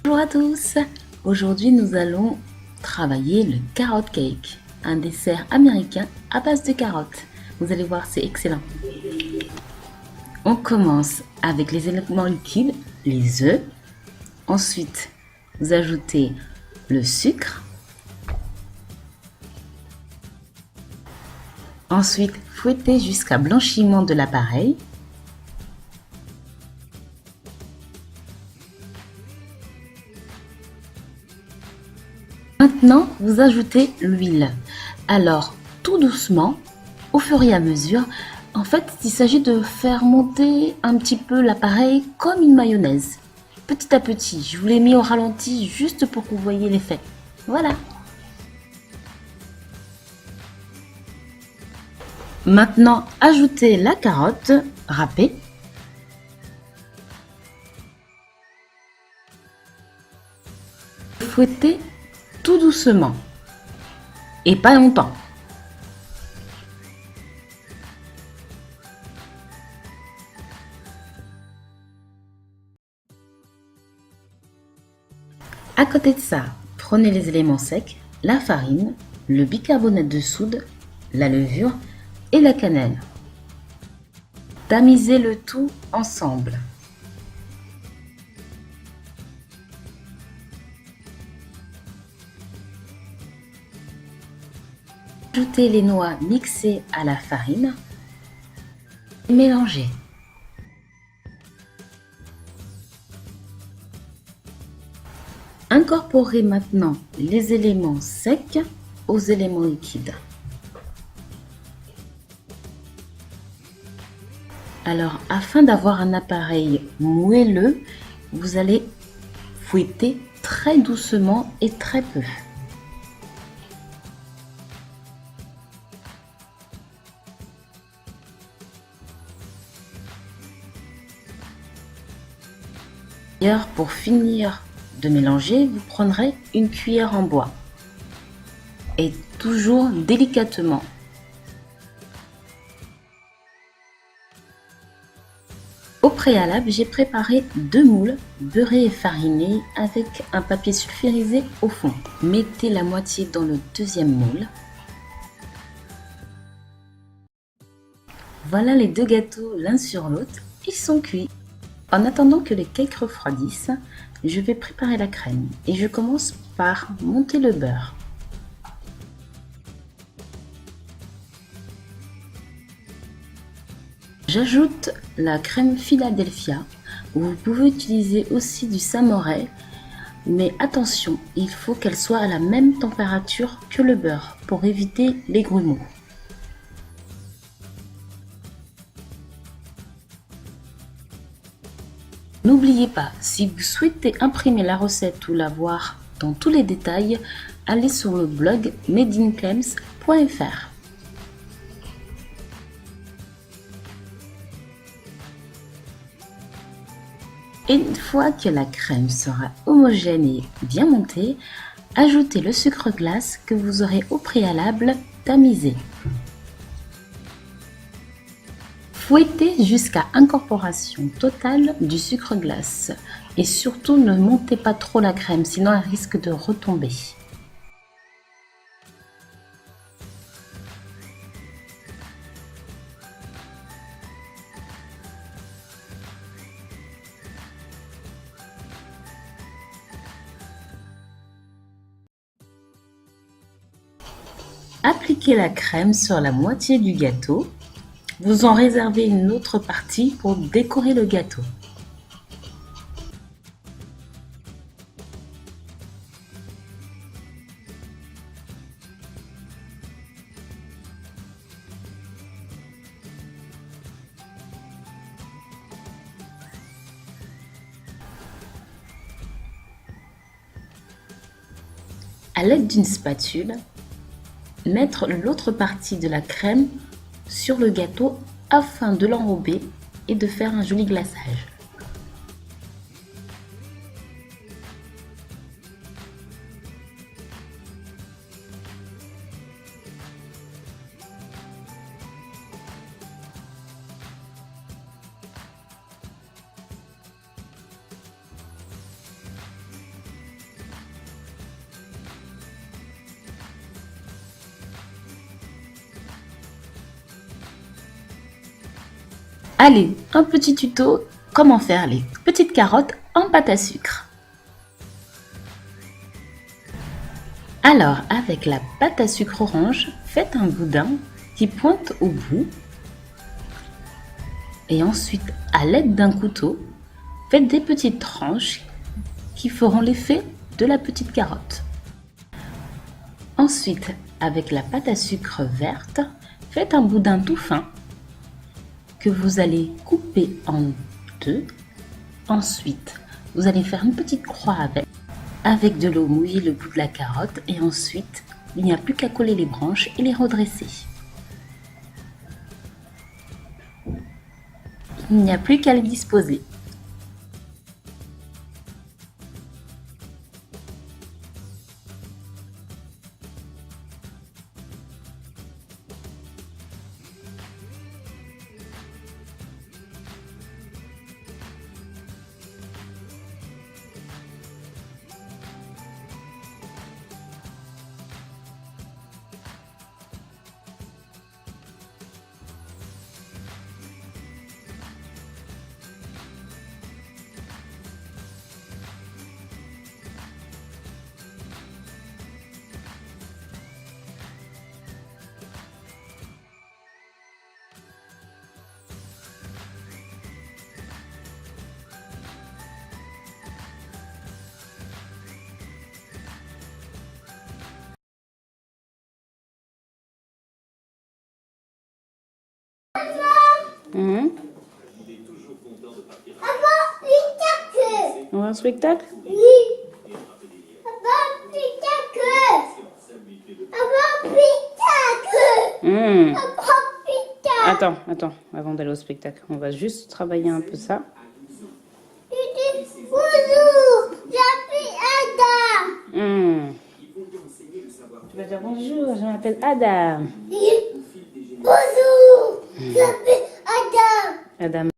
Bonjour à tous! Aujourd'hui, nous allons travailler le carrot cake, un dessert américain à base de carottes. Vous allez voir, c'est excellent. On commence avec les éléments liquides, les œufs. Ensuite, vous ajoutez le sucre. Ensuite, fouettez jusqu'à blanchiment de l'appareil. Maintenant, vous ajoutez l'huile. Alors, tout doucement, au fur et à mesure, en fait, il s'agit de faire monter un petit peu l'appareil comme une mayonnaise. Petit à petit, je vous l'ai mis au ralenti juste pour que vous voyez l'effet. Voilà. Maintenant, ajoutez la carotte râpée. Fouettez tout doucement et pas longtemps. À côté de ça, prenez les éléments secs, la farine, le bicarbonate de soude, la levure et la cannelle. Tamisez le tout ensemble. Ajoutez les noix mixées à la farine et mélangez. Incorporez maintenant les éléments secs aux éléments liquides. Alors, afin d'avoir un appareil moelleux, vous allez fouetter très doucement et très peu. D'ailleurs, pour finir de mélanger, vous prendrez une cuillère en bois et toujours délicatement. Au préalable, j'ai préparé 2 moules beurrés et farinés avec un papier sulfurisé au fond. Mettez la moitié dans le deuxième moule. Voilà les deux gâteaux l'un sur l'autre, ils sont cuits. En attendant que les cakes refroidissent, je vais préparer la crème et je commence par monter le beurre. J'ajoute la crème Philadelphia. Vous pouvez utiliser aussi du Samoray, mais attention, il faut qu'elle soit à la même température que le beurre pour éviter les grumeaux. N'oubliez pas, si vous souhaitez imprimer la recette ou la voir dans tous les détails, allez sur le blog madeinclems.fr. Et une fois que la crème sera homogène et bien montée, ajoutez le sucre glace que vous aurez au préalable tamisé. Fouettez jusqu'à incorporation totale du sucre glace et surtout ne montez pas trop la crème, sinon elle risque de retomber. Appliquez la crème sur la moitié du gâteau. Vous en réservez une autre partie pour décorer le gâteau. À l'aide d'une spatule, mettre l'autre partie de la crème sur le gâteau afin de l'enrober et de faire un joli glaçage. Allez, un petit tuto, comment faire les petites carottes en pâte à sucre. Alors, avec la pâte à sucre orange, faites un boudin qui pointe au bout. Et ensuite, à l'aide d'un couteau, faites des petites tranches qui feront l'effet de la petite carotte. Ensuite, avec la pâte à sucre verte, faites un boudin tout fin que vous allez couper en deux. Ensuite, vous allez faire une petite croix avec de l'eau mouillée le bout de la carotte et ensuite, il n'y a plus qu'à coller les branches et les redresser. Il n'y a plus qu'à les disposer. On va un spectacle? Oui. Papa, spectacle. Papa, spectacle. Papa, spectacle. Attends, avant d'aller au spectacle, on va juste travailler un peu ça. Bonjour, j'appelle Adam. Tu vas dire bonjour, je m'appelle Adam. Bonjour, j'appelle Adam. Adam.